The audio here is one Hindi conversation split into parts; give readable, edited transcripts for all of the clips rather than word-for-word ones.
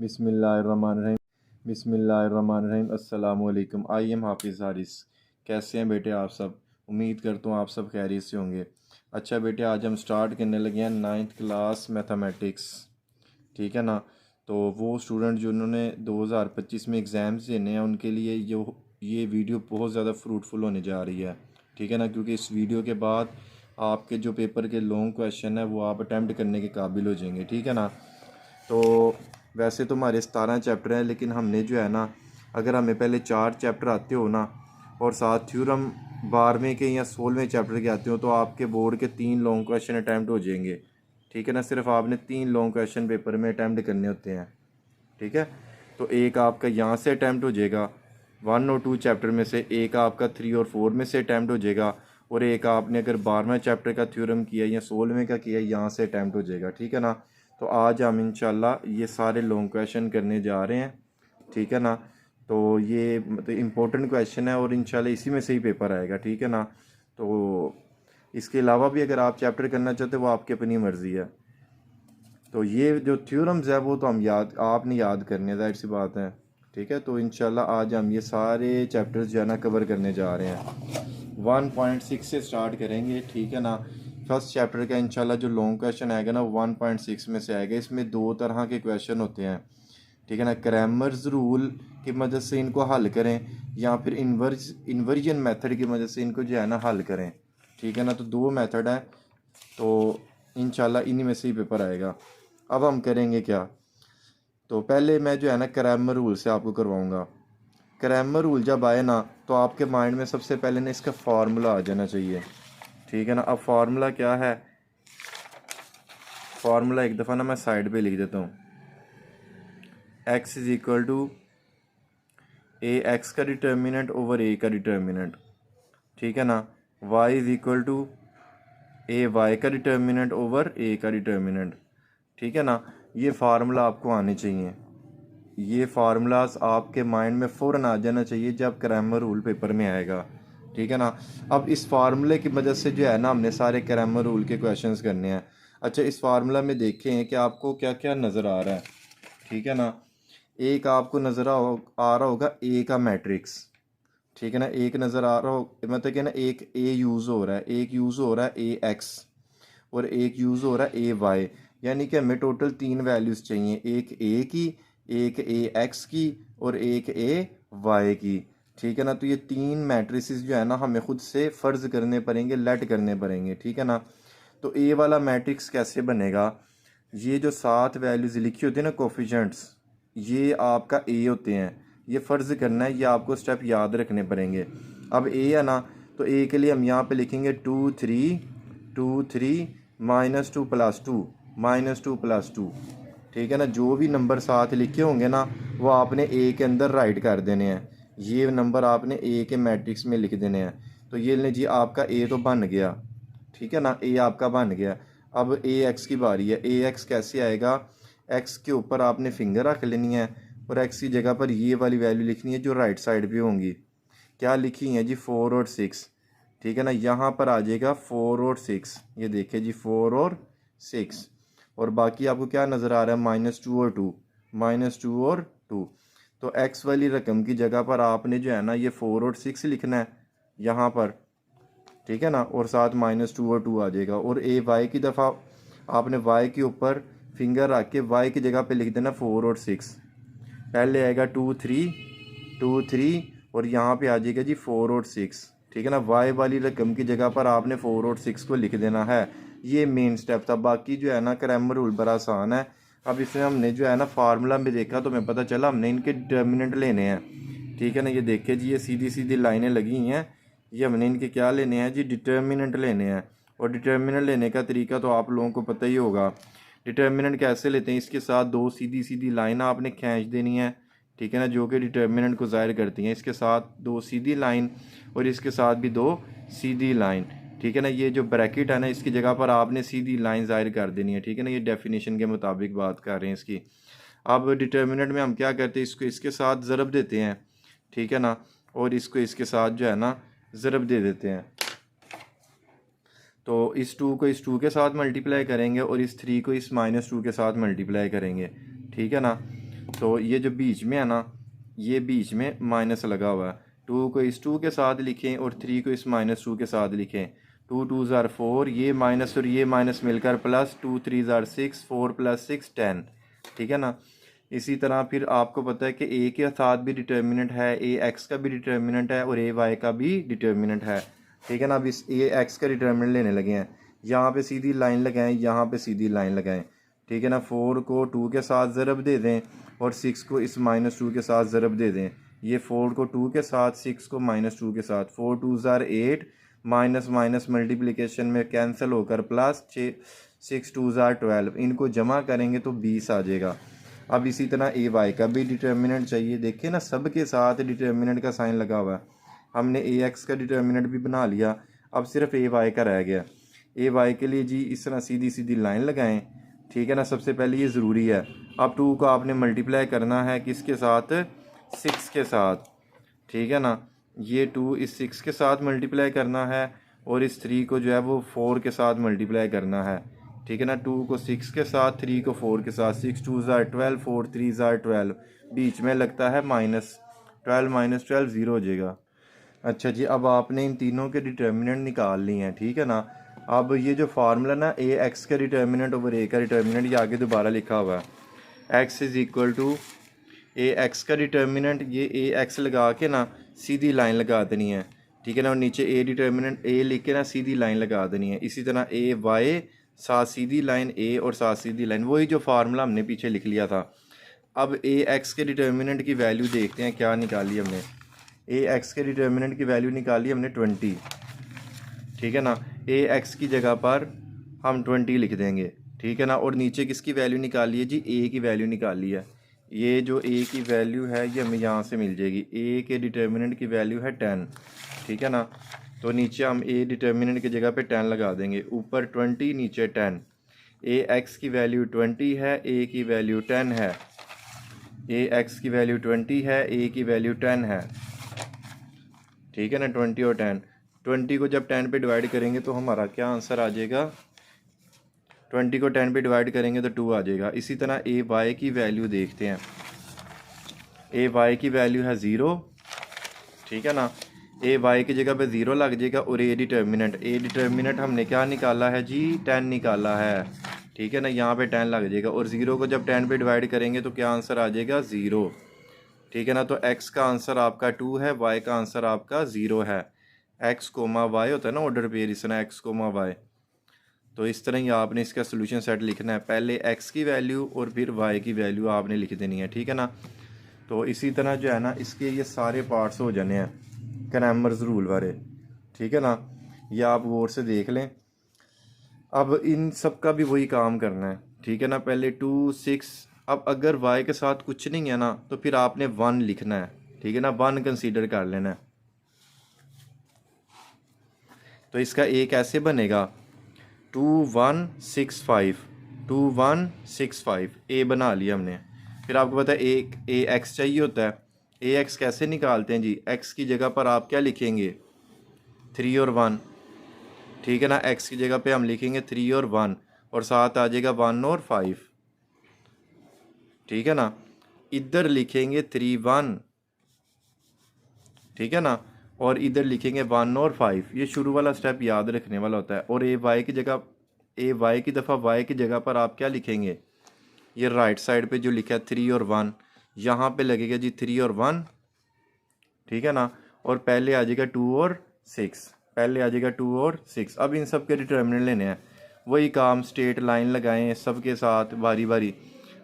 बिस्मिल्लाहिर्रहमानिर्रहीम। बिस्मिल्लाहिर्रहमानिर्रहीम। अस्सलामु अलैकुम। आई एम हाफिज़ हारिस। कैसे हैं बेटे आप सब? उम्मीद करता हूँ आप सब खैरियत से होंगे। अच्छा बेटे, आज हम स्टार्ट करने लगे हैं 9th क्लास मैथमेटिक्स। ठीक है ना? तो वो स्टूडेंट जिन्होंने 2025 में एग्ज़ाम्स देने हैं उनके लिए ये वीडियो बहुत ज़्यादा फ्रूटफुल होने जा रही है। ठीक है ना? क्योंकि इस वीडियो के बाद आपके जो पेपर के लॉन्ग क्वेश्चन है वो आप अटैम्प्ट करने के काबिल हो जाएंगे। ठीक है ना? तो वैसे तो हमारे 17 चैप्टर हैं, लेकिन हमने जो है ना, अगर हमें पहले 4 चैप्टर आते हो ना और साथ थ्योरम 12वें के या 16वें चैप्टर के आते हो तो आपके बोर्ड के 3 लॉन्ग क्वेश्चन अटैम्प्ट हो जाएंगे। ठीक है ना? सिर्फ आपने 3 लॉन्ग क्वेश्चन पेपर में अटैम्प्ट करने होते हैं। ठीक है? तो एक आपका यहाँ से अटैम्प्ट हो जाएगा 1 और 2 चैप्टर में से, एक आपका 3 और 4 में से अटैम्प्ट हो जाएगा, और एक आपने अगर 12वें चैप्टर का थ्योरम किया या 16वें का किया यहाँ से अटैम्प्ट हो जाएगा। ठीक है ना? तो आज हम इंशाल्लाह ये सारे लॉन्ग क्वेश्चन करने जा रहे हैं। ठीक है ना? तो ये मतलब इम्पोर्टेंट क्वेश्चन है और इंशाल्लाह इसी में से ही पेपर आएगा। ठीक है ना? तो इसके अलावा भी अगर आप चैप्टर करना चाहते हो वो आपकी अपनी मर्ज़ी है। तो ये जो थ्योरम्स है वो तो आपने याद करने, जाहिर सी बात है। ठीक है? तो इंशाल्लाह आज हम ये सारे चैप्टर्स जो है ना कवर करने जा रहे हैं। 1.6 से स्टार्ट करेंगे। ठीक है ना? फर्स्ट चैप्टर का इंशाल्लाह जो लॉन्ग क्वेश्चन आएगा ना 1.6 में से आएगा। इसमें 2 तरह के क्वेश्चन होते हैं। ठीक है ना? क्रैमर्स रूल की मदद से इनको हल करें या फिर इन्वर्जन मेथड की मदद से इनको जो है ना हल करें। ठीक है ना? तो 2 मेथड है, तो इंशाल्लाह इन्हीं में से ही पेपर आएगा। अब हम करेंगे क्या? तो पहले मैं जो है ना क्रैमर रूल से आपको करवाऊंगा। क्रैमर रूल जब आए ना तो आपके माइंड में सबसे पहले ना इसका फार्मूला आ जाना चाहिए। ठीक है ना? अब फार्मूला क्या है? फार्मूला एक दफ़ा ना मैं साइड पे लिख देता हूँ। x is equal to A x का डिटर्मिनेंट ओवर ए का डिटर्मिनेंट। ठीक है ना? y is equal to A y का डिटर्मिनेंट ओवर ए का डिटर्मिनेंट। ठीक है ना? ये फार्मूला आपको आने चाहिए। ये फार्मूलाज आपके माइंड में फ़ौरन आ जाना चाहिए जब क्रैमर रूल पेपर में आएगा। ठीक है ना? अब इस फार्मूले की मदद से जो है ना हमने सारे क्रैमर रूल के क्वेश्चंस करने हैं। अच्छा, इस फार्मूला में देखें कि आपको क्या क्या नज़र आ रहा है। ठीक है ना? एक आपको नज़र आ रहा होगा ए का मैट्रिक्स। ठीक है ना? एक नज़र आ रहा हो, मतलब कि ना एक ए यूज़ हो रहा है, एक यूज़ हो रहा है ए एक्स, और एक यूज़ हो रहा है ए वाई। यानी कि हमें टोटल 3 वैल्यूज़ चाहिए, एक ए की, एक ए एक्स की और एक ए वाई की। ठीक है ना? तो ये 3 मैट्रिसेस जो है ना हमें खुद से फ़र्ज़ करने पड़ेंगे, लेट करने पड़ेंगे। ठीक है ना? तो ए वाला मैट्रिक्स कैसे बनेगा? ये जो 7 वैल्यूज़ लिखी होती है ना कोफिशेंट्स, ये आपका ए होते हैं। ये फ़र्ज़ करना है, ये आपको स्टेप याद रखने पड़ेंगे। अब ए है ना, तो ए के लिए हम यहाँ पे लिखेंगे 2 3 -2 + 2 -2 + 2। ठीक है ना? जो भी नंबर साथ लिखे होंगे ना वो आपने ए के अंदर राइट कर देने हैं। ये नंबर आपने ए के मैट्रिक्स में लिख देने हैं। तो ये ले जी, आपका ए तो बन गया। ठीक है ना? ए आपका बन गया। अब ए एक्स की बारी है। ए एक्स कैसे आएगा? एक्स के ऊपर आपने फिंगर रख लेनी है और एक्स की जगह पर ये वाली वैल्यू लिखनी है जो राइट साइड पे होंगी। क्या लिखी है जी? 4 और 6। ठीक है ना? यहाँ पर आ जाएगा 4 और 6। ये देखिए जी, 4 और 6। और बाकी आपको क्या नज़र आ रहा है? -2 और 2, -2 और 2। तो एक्स वाली रकम की जगह पर आपने जो है ना ये 4 और 6 लिखना है यहाँ पर। ठीक है ना? और साथ -2 और 2 आ जाएगा। और ए वाई की दफ़ा आपने वाई के ऊपर फिंगर रख के वाई की जगह पे लिख देना 4 और 6। पहले आएगा 2 3 और यहाँ पे आ जाएगा जी 4 और 6। ठीक है ना? वाई वाली रकम की जगह पर आपने 4 और 6 को लिख देना है। ये मेन स्टेप था। बाकी जो है ना क्रैमर रूल बड़ा आसान है। अब इसमें हमने जो है ना फार्मूला में देखा तो हमें पता चला हमने इनके डिटर्मिनेंट लेने हैं। ठीक है ना? ये देखिए जी, ये सीधी सीधी लाइनें लगी हुई हैं, ये हमने इनके क्या लेने हैं जी? डिटर्मिनेंट लेने हैं। और डिटर्मिनेंट लेने का तरीका तो आप लोगों को पता ही होगा। डिटर्मिनेंट कैसे लेते हैं? इसके साथ 2 सीधी सीधी लाइन आपने खींच देनी है। ठीक है ना? जो कि डिटर्मिनेंट को ज़ाहिर करती हैं। इसके साथ 2 सीधी लाइन और इसके साथ भी 2 सीधी लाइन। ठीक है ना? ये जो ब्रैकेट है ना इसकी जगह पर आपने सीधी लाइन ज़ाहिर कर देनी है। ठीक है ना? ये डेफिनेशन के मुताबिक बात कर रहे हैं इसकी। अब डिटर्मिनेंट में हम क्या करते हैं? इसको इसके साथ ज़रब देते हैं। ठीक है ना? और इसको इसके साथ जो है ना ज़रब दे देते हैं। तो इस 2 को इस 2 के साथ मल्टीप्लाई करेंगे और इस 3 को इस -2 के साथ मल्टीप्लाई करेंगे। ठीक है ना? तो ये जो बीच में है ना, ये बीच में माइनस लगा हुआ है। 2 को इस 2 के साथ लिखें और 3 को इस -2 के साथ लिखें। 2 2 ज़ार 4, ये माइनस और ये माइनस मिलकर प्लस, 2 3 ज़ार 6, 4 + 6 10। ठीक है ना। इसी तरह फिर आपको पता है कि ए के साथ भी डिटर्मिनेंट है, ए एक्स का भी डिटर्मिनेंट है और ए वाई का भी डिटर्मिनेंट है। ठीक है ना। अब इस ए एक्स का डिटर्मिनेंट लेने लगे हैं। यहाँ पे सीधी लाइन लगाएं, यहाँ पे सीधी लाइन लगाएं। ठीक है ना। 4 को 2 के साथ ज़रब दे दें और 6 को इस -2 के साथ ज़रब दे दें। ये 4 को 2 के साथ, 6 को -2 के साथ। 4 2 ज़ार 8, माइनस माइनस मल्टीप्लिकेशन में कैंसिल होकर प्लस, 6 2 ज़ार 12। इनको जमा करेंगे तो 20 आ जाएगा। अब इसी तरह ए वाई का भी डिटर्मिनेंट चाहिए। देखिए ना, सब के साथ डिटर्मिनेंट का साइन लगा हुआ है। हमने ए एक्स का डिटर्मिनेंट भी बना लिया, अब सिर्फ ए वाई का रह गया। ए वाई के लिए जी इस तरह सीधी सीधी लाइन लगाएं। ठीक है ना। सबसे पहले ये ज़रूरी है, अब 2 को आपने मल्टीप्लाई करना है किसके साथ, 6 के साथ। ठीक है ना। ये 2 इस 6 के साथ मल्टीप्लाई करना है और इस 3 को जो है वो 4 के साथ मल्टीप्लाई करना है। ठीक है ना। 2 को 6 के साथ, 3 को 4 के साथ। 6 2 ज़ार 12, 4 3 ज़ार 12। बीच में लगता है -12 -12 0 हो जाएगा। अच्छा जी, अब आपने इन तीनों के डिटर्मिनेंट निकाल लिए हैं। ठीक है ना। अब ये जो फार्मूला ना, ए एक्स का डिटर्मिनेंट ओवर ए का डिटर्मिनेंट, ये आगे दोबारा लिखा हुआ है। X is equal to A x का डिटर्मिनेंट, ये ए एक्स लगा के ना सीधी लाइन लगा देनी है। ठीक है ना। और नीचे ए डिटर्मिनेंट ए लिख के ना सीधी लाइन लगा देनी है। इसी तरह ए वाई साथ सीधी लाइन, ए और साथ सीधी लाइन, वही जो फार्मूला हमने पीछे लिख लिया था। अब ए एक्स के डिटर्मिनेंट की वैल्यू देखते हैं क्या निकाली हमने। ए एक्स के डिटर्मिनेंट की वैल्यू निकाली हमने 20। ठीक है ना। ए एक्स की जगह पर हम 20 लिख देंगे। ठीक है ना। और नीचे किसकी वैल्यू निकाली है जी, ए की वैल्यू निकाली है। ये जो ए की वैल्यू है ये हमें यहाँ से मिल जाएगी। ए के डिटर्मिनेंट की वैल्यू है 10। ठीक है ना। तो नीचे हम ए डिटर्मिनेंट की जगह पे 10 लगा देंगे, ऊपर 20 नीचे 10। ए एक्स की वैल्यू 20 है, ए की वैल्यू 10 है। ए एक्स की वैल्यू 20 है, ए की वैल्यू 10 है। ठीक है ना। 20 और 10, 20 को जब 10 पे डिवाइड करेंगे तो हमारा क्या आंसर आ जाएगा, 20 को 10 पे डिवाइड करेंगे तो 2 आ जाएगा। इसी तरह ए वाई की वैल्यू देखते हैं। ए वाई की वैल्यू है 0। ठीक है ना। ए वाई की जगह पे 0 लग जाएगा। और ए डिटर्मिनेंट हमने क्या निकाला है जी, 10 निकाला है। ठीक है ना। यहाँ पे 10 लग जाएगा और 0 को जब 10 पे डिवाइड करेंगे तो क्या आंसर आ जाएगा, 0। ठीक है ना। तो x का आंसर आपका 2 है, y का आंसर आपका 0 है। x कोमा y होता है ना ऑर्डर पेयर, इस तरह x कोमा y। तो इस तरह ही आपने इसका सोल्यूशन सेट लिखना है। पहले x की वैल्यू और फिर y की वैल्यू आपने लिख देनी है। ठीक है ना। तो इसी तरह जो है ना, इसके ये सारे पार्ट्स हो जाने हैं क्रैमर्स रूल वाले। ठीक है ना। ये आप गौर से देख लें। अब इन सब का भी वही काम करना है। ठीक है ना। पहले 2 6, अब अगर y के साथ कुछ नहीं है ना तो फिर आपने 1 लिखना है। ठीक है ना। 1 कंसीडर कर लेना है। तो इसका a कैसे बनेगा, 2 1 6 5, 2 1 6 5, a बना लिया हमने। फिर आपको पता है ए एक्स चाहिए होता है। ए एक्स कैसे निकालते हैं जी, x की जगह पर आप क्या लिखेंगे, 3 और 1। ठीक है ना। x की जगह पे हम लिखेंगे 3 और 1 और साथ आ जाएगा 1 और 5। ठीक है ना। इधर लिखेंगे 3 1। ठीक है ना। और इधर लिखेंगे 1 और 5। ये शुरू वाला स्टेप याद रखने वाला होता है। और ए वाई की जगह, ए वाई की दफ़ा वाई की जगह पर आप क्या लिखेंगे, ये राइट साइड पे जो लिखा है 3 और 1, यहाँ पे लगेगा जी 3 और 1। ठीक है ना। और पहले आ जाएगा 2 और 6, पहले आ जाएगा 2 और 6। अब इन सब के डिटर्मिनेंट लेने हैं। वही काम, स्ट्रेट लाइन लगाएं सबके साथ बारी बारी।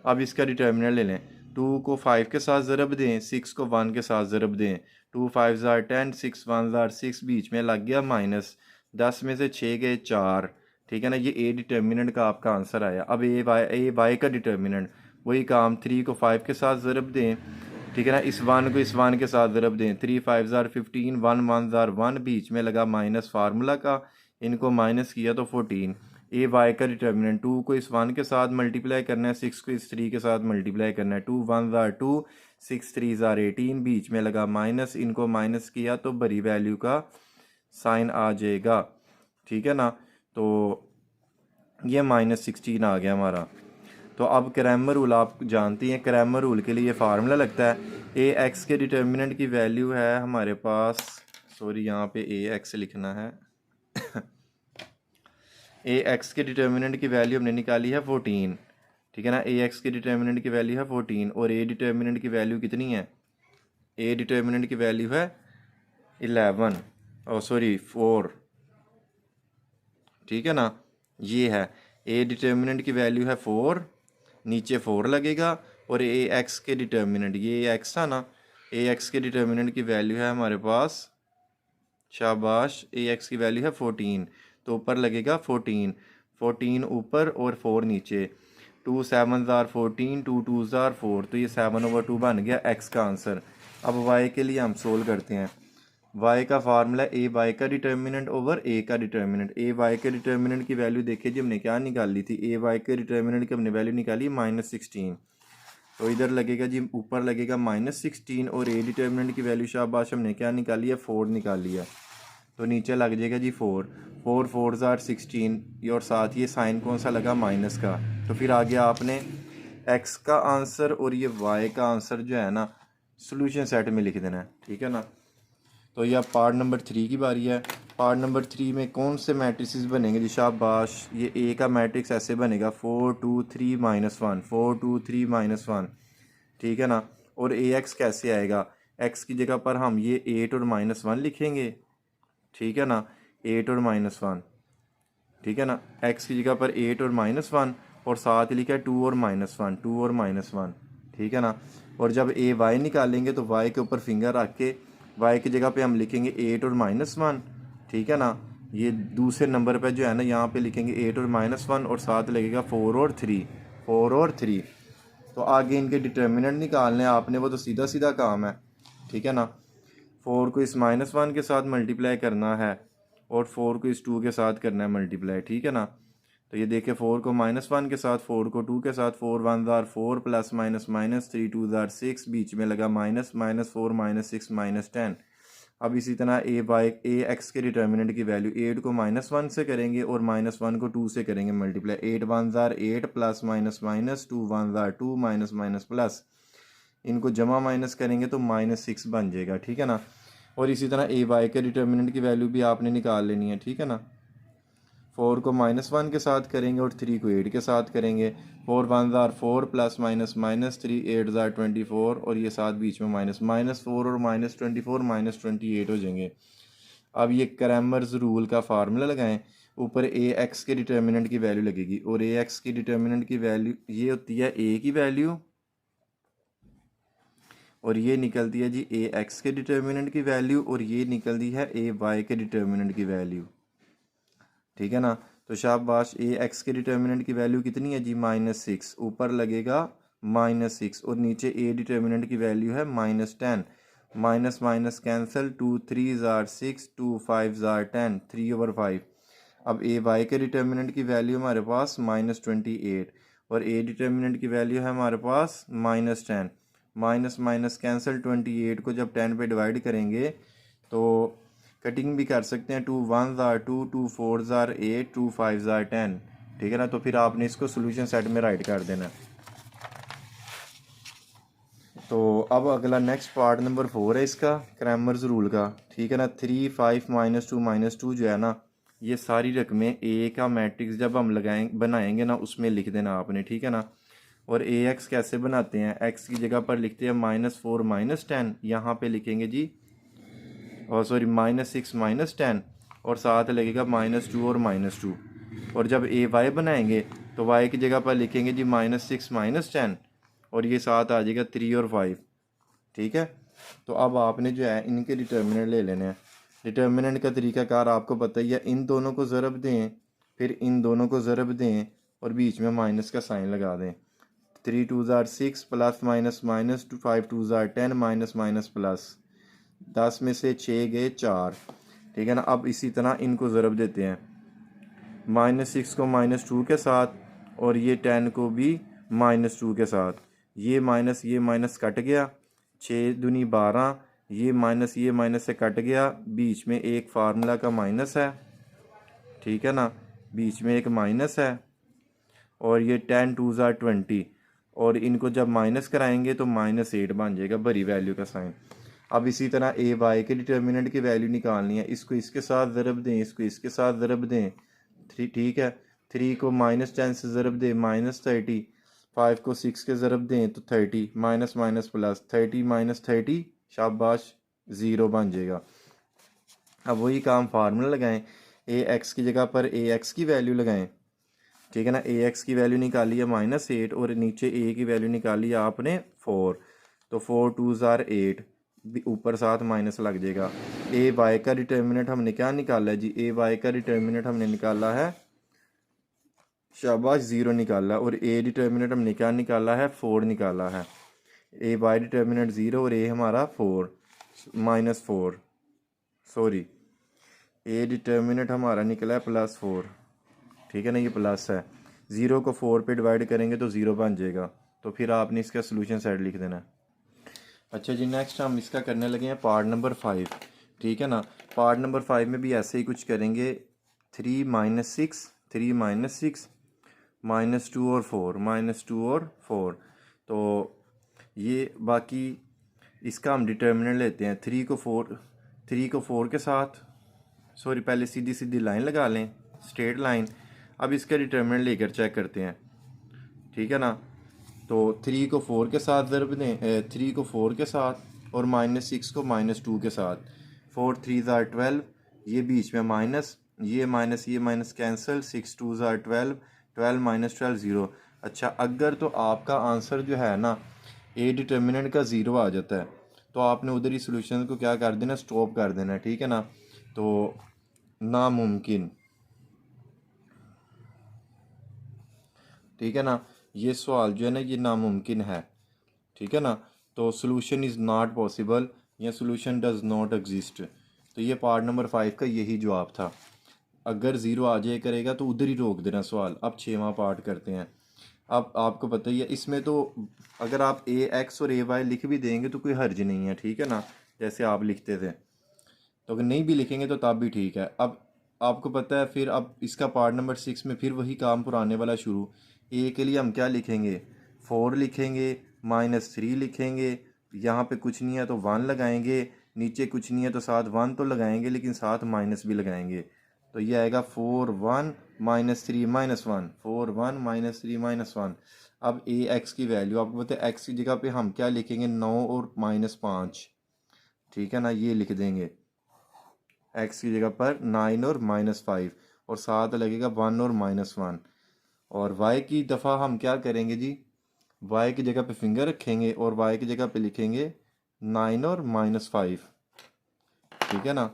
अब इसका डिटर्मिनेंट ले लें। 2 को 5 के साथ ज़रब दें, 6 को 1 के साथ ज़रब दें। 2 5 ज़ार 10, 6 1 ज़ार 6, बीच में लग गया माइनस, 10 में से 6 गए 4। ठीक है ना। ये ए डिटर्मिनेंट का आपका आंसर आया। अब ए वाई का डिटर्मिनेंट, वही काम, 3 को 5 के साथ ज़रब दें। ठीक है ना। इस 1 को इस 1 के साथ ज़रब दें। 3 5 ज़ार 15, 1 1 ज़ार 1, बीच में लगा माइनस फार्मूला का, इनको माइनस किया तो 14। ए वाई का डिटर्मिनेंट, 2 को इस 1 के साथ मल्टीप्लाई करना है, 6 को इस 3 के साथ मल्टीप्लाई करना है। 2 1 ज़ार 2, 6 3 ज़ार 18, बीच में लगा माइनस, इनको माइनस किया तो बड़ी वैल्यू का साइन आ जाएगा। ठीक है ना। तो ये -16 आ गया हमारा। तो अब क्रैमर रूल आप जानती हैं, क्रैमर रूल के लिए फार्मूला लगता है ए एक्स के डिटर्मिनेंट की वैल्यू है हमारे पास, सॉरी यहाँ पे ए एक्स लिखना है ए एक्स के डिटर्मिनेंट की वैल्यू हमने निकाली है 14, ठीक है ना। ए एक्स के डिटर्मिनेंट की वैल्यू है 14 और ए डिटर्मिनेंट की वैल्यू कितनी है, ए डिटर्मिनेंट की वैल्यू है 11 और सॉरी 4, ठीक है ना। ये है ए डिटर्मिनेंट की वैल्यू है 4, नीचे 4 लगेगा और ए एक्स के डिटर्मिनेंट, ये एक्स था ना, ए एक्स के डिटर्मिनेंट की वैल्यू है हमारे पास, शाबाश, ए एक्स की वैल्यू है 14, तो ऊपर लगेगा 14, 14 ऊपर और 4 नीचे, 2 7 ज़ार 14, 2 2 ज़ार 4, तो ये 7/2 बन गया एक्स का आंसर। अब वाई के लिए हम सोल्व करते हैं। वाई का फार्मूला ए वाई का डिटर्मिनेंट ओवर ए का डिटर्मिनेंट। ए वाई के डिटर्मिनेंट की वैल्यू देखिए जी हमने क्या निकाली थी, ए वाई के डिटर्मिनेंट की हमने वैल्यू निकाली -16, तो इधर लगेगा जी ऊपर लगेगा -16 और ए डिटर्मिनेंट की वैल्यू शाबाश हमने क्या निकाली है 4 निकाली है, तो नीचे लग जाएगा जी 4, 4 4 ज़ार 16, ये और साथ ये साइन कौन सा लगा माइनस का, तो फिर आगे आपने एक्स का आंसर और ये वाई का आंसर जो है ना सोल्यूशन सेट में लिख देना है, ठीक है ना। तो ये अब पार्ट नंबर 3 की बारी है। पार्ट नंबर 3 में कौन से मैट्रिसेस बनेंगे जी शाबाश, ये ए का मैट्रिक्स ऐसे बनेगा 4 2 3 -1, 4 2 3 -1, ठीक है ना। और ए एक्स कैसे आएगा, एक्स की जगह पर हम ये 8 और -1 लिखेंगे, ठीक है ना, 8 और -1, ठीक है ना। एक्स की जगह पर 8 और -1 और साथ लिखा है 2 और -1, 2 और -1, ठीक है ना। और जब ए वाई निकालेंगे तो वाई के ऊपर फिंगर रख के वाई की जगह पे हम लिखेंगे 8 और -1, ठीक है ना। ये दूसरे नंबर पे जो है ना यहाँ पे लिखेंगे 8 और -1 और साथ लगेगा 4 और 3, 4 और 3। तो आगे इनके डिटर्मिनेंट निकालने आपने, वो तो सीधा सीधा काम है, ठीक है ना। 4 को इस -1 के साथ मल्टीप्लाई करना है और 4 को इस 2 के साथ करना है मल्टीप्लाई, ठीक है ना। तो ये देखिए 4 को -1 के साथ, 4 को 2 के साथ, 4 1 ज़ार 4 प्लस माइनस माइनस 3 2 ज़ार 6, बीच में लगा माइनस, -4 -6 -10। अब इसी तरह ए एक्स के डिटर्मिनेंट की वैल्यू 8 को -1 से करेंगे और -1 को 2 से करेंगे मल्टीप्लाई, 8 1 ज़ार 8 प्लस माइनस माइनस 2 1 ज़ार 2 माइनस माइनस प्लस, इनको जमा माइनस करेंगे तो -6 बन जाएगा, ठीक है ना। और इसी तरह ए वाई के डिटर्मिनेंट की वैल्यू भी आपने निकाल लेनी है, ठीक है ना। 4 को -1 के साथ करेंगे और 3 को 8 के साथ करेंगे, 4 1 ज़ार 4 प्लस माइनस माइनस 3 8 ज़ार 24 और ये साथ बीच में -4 और -24 -28 हो जाएंगे। अब ये क्रैमर्स रूल का फार्मूला लगाएं, ऊपर ए एक्स के डिटर्मिनेंट की वैल्यू लगेगी और ए एक्स की डिटर्मिनेंट की वैल्यू ये होती है ए की वैल्यू और ये निकलती है जी ए एक्स के डिटर्मिनेंट की वैल्यू और ये निकलती है ए वाई के डिटर्मिनेंट की वैल्यू, ठीक है ना। तो शाबाश, ए एक्स के डिटर्मिनेंट की वैल्यू कितनी है जी -6, ऊपर लगेगा -6 और नीचे ए डिटर्मिनेंट की वैल्यू है -10, माइनस माइनस कैंसिल, 2 3 ज़ार 6, 2 5 ज़ार 10, 3/5। अब ए वाई के डिटर्मिनेंट की वैल्यू हमारे पास -28 और ए डिटर्मिनेंट की वैल्यू है हमारे पास -10, माइनस माइनस कैंसिल, 28 को जब 10 पे डिवाइड करेंगे तो कटिंग भी कर सकते हैं, 2 1 ज़ार 2, 2 4 ज़ार 8, 2 5 ज़ार 10, ठीक है ना। तो फिर आपने इसको सोल्यूशन सेट में राइट कर देना। तो अब अगला नेक्स्ट पार्ट नंबर 4 है इसका, क्रैमर्स रूल का, ठीक है ना। 3 5 -2 जो है ना, ये सारी रकमें ए का मैट्रिक्स जब हम बनाएंगे ना उसमें लिख देना आपने, ठीक है ना। और ए एक्स कैसे बनाते हैं, एक्स की जगह पर लिखते हैं -4 -10, यहाँ पे लिखेंगे जी और सॉरी -6 -10 और साथ लगेगा -2 और -2। और जब ए वाई बनाएंगे तो वाई की जगह पर लिखेंगे जी -6 -10 और ये साथ आ जाएगा 3 और 5, ठीक है। तो अब आपने जो है इनके डिटर्मिनेंट ले लेने हैं। डिटर्मिनेंट का तरीकाकार आपको पता ही है, इन दोनों को ज़रब दें, फिर इन दोनों को ज़रब दें और बीच में माइनस का साइन लगा दें। 3 2 ज़ार 6 प्लस माइनस माइनस 5 2 ज़ार 10 माइनस माइनस प्लस, 10 में से 6 गए 4, ठीक है ना। अब इसी तरह इनको ज़रब देते हैं, -6 को -2 के साथ और ये 10 को भी -2 के साथ, ये माइनस कट गया, 6 दूनी 12, ये माइनस से कट गया, बीच में एक फार्मूला का माइनस है, ठीक है ना, बीच में एक माइनस है और ये 10 2 ज़ार 20, और इनको जब माइनस कराएंगे तो -8 बन जाएगा बड़ी वैल्यू का साइन। अब इसी तरह ए वाई के डिटर्मिनेंट की वैल्यू निकालनी है, इसको इसके साथ ज़रब दें, इसको इसके साथ ज़रब दें, ठीक है। 3 को -10 से ज़रब दें -30, 5 को 6 के ज़रब दें तो 30, माइनस माइनस प्लस, 30 -30 शाबाश 0 बन जाएगा। अब वही काम फार्मूला लगाएं, ए एक्स की जगह पर ए एक्स की वैल्यू लगाएं, ठीक है ना। ए एक्स की वैल्यू निकाली है -8 और नीचे ए की वैल्यू निकाली है आपने 4, तो 4 2 ज़ार 8, ऊपर साथ माइनस लग जाएगा। ए वाई का डिटर्मिनेंट हमने क्या निकाला है जी, ए वाई का डिटर्मिनेंट हमने निकाला है शाबाश 0 निकाला, और ए डिटर्मिनेंट हमने क्या निकाला है 4 निकाला है। ए वाई डिटर्मिनेंट 0 और ए हमारा 4 -4, सॉरी ए डिटर्मिनेंट हमारा निकला है +4, ठीक है ना, ये प्लस है। 0 को 4 पे डिवाइड करेंगे तो 0 बन जाएगा, तो फिर आपने इसका सोल्यूशन साइड लिख देना है। अच्छा जी, नेक्स्ट हम इसका करने लगे हैं पार्ट नंबर 5, ठीक है ना। पार्ट नंबर 5 में भी ऐसे ही कुछ करेंगे, 3 -6 3 -6 -2 और 4 -2 और 4, तो ये बाकी इसका हम डिटर्मिनेंट लेते हैं। 3 को 4 के साथ, सॉरी पहले सीधी सीधी लाइन लगा लें, स्ट्रेट लाइन। अब इसका डिटर्मिनेंट लेकर चेक करते हैं, ठीक है ना। तो 3 को 4 के साथ ज़रब दें, 3 को 4 के साथ और -6 को -2 के साथ, 4 3 ज़ार 12, ये बीच में माइनस, ये माइनस कैंसिल, 6 2 ज़ार 12, 12 -12 0। अच्छा, अगर तो आपका आंसर जो है ना ए डिटर्मिनेंट का 0 आ जाता है तो आपने उधर ही सोल्यूशन को क्या कर देना, स्टॉप कर देना, ठीक है ना। तो नामुमकिन, ठीक है ना, ये सवाल जो है ना ये नामुमकिन है, ठीक है ना। तो सोल्यूशन इज़ नॉट पॉसिबल या सोल्यूशन डज नॉट एग्जिस्ट, तो ये पार्ट नंबर 5 का यही जवाब था। अगर 0 आ जाए करेगा तो उधर ही रोक देना सवाल। अब 6वां पार्ट करते हैं। अब आपको पता ही है इसमें तो अगर आप ए एक्स और ए वाई लिख भी देंगे तो कोई हर्ज नहीं है, ठीक है ना, जैसे आप लिखते थे। तो अगर नहीं भी लिखेंगे तो तब भी ठीक है। अब आपको पता है फिर अब इसका पार्ट नंबर 6 में फिर वही काम पुराने वाला शुरू। ए के लिए हम क्या लिखेंगे, 4 लिखेंगे, -3 लिखेंगे, यहाँ पे कुछ नहीं है तो 1 लगाएंगे, नीचे कुछ नहीं है तो साथ 1 तो लगाएंगे लेकिन साथ माइनस भी लगाएंगे, तो ये आएगा 4 1 -3 -1, 4 1 -3 -1। अब ए एक्स की वैल्यू आपको पता है, एक्स की जगह पे हम क्या लिखेंगे, 9 और -5, ठीक है ना, ये लिख देंगे एक्स की जगह पर 9 और -5, और साथ लगेगा 1 और -1। और वाई की दफ़ा हम क्या करेंगे जी, वाई की जगह पे फिंगर रखेंगे और वाई की जगह पे लिखेंगे 9 और -5, ठीक है ना।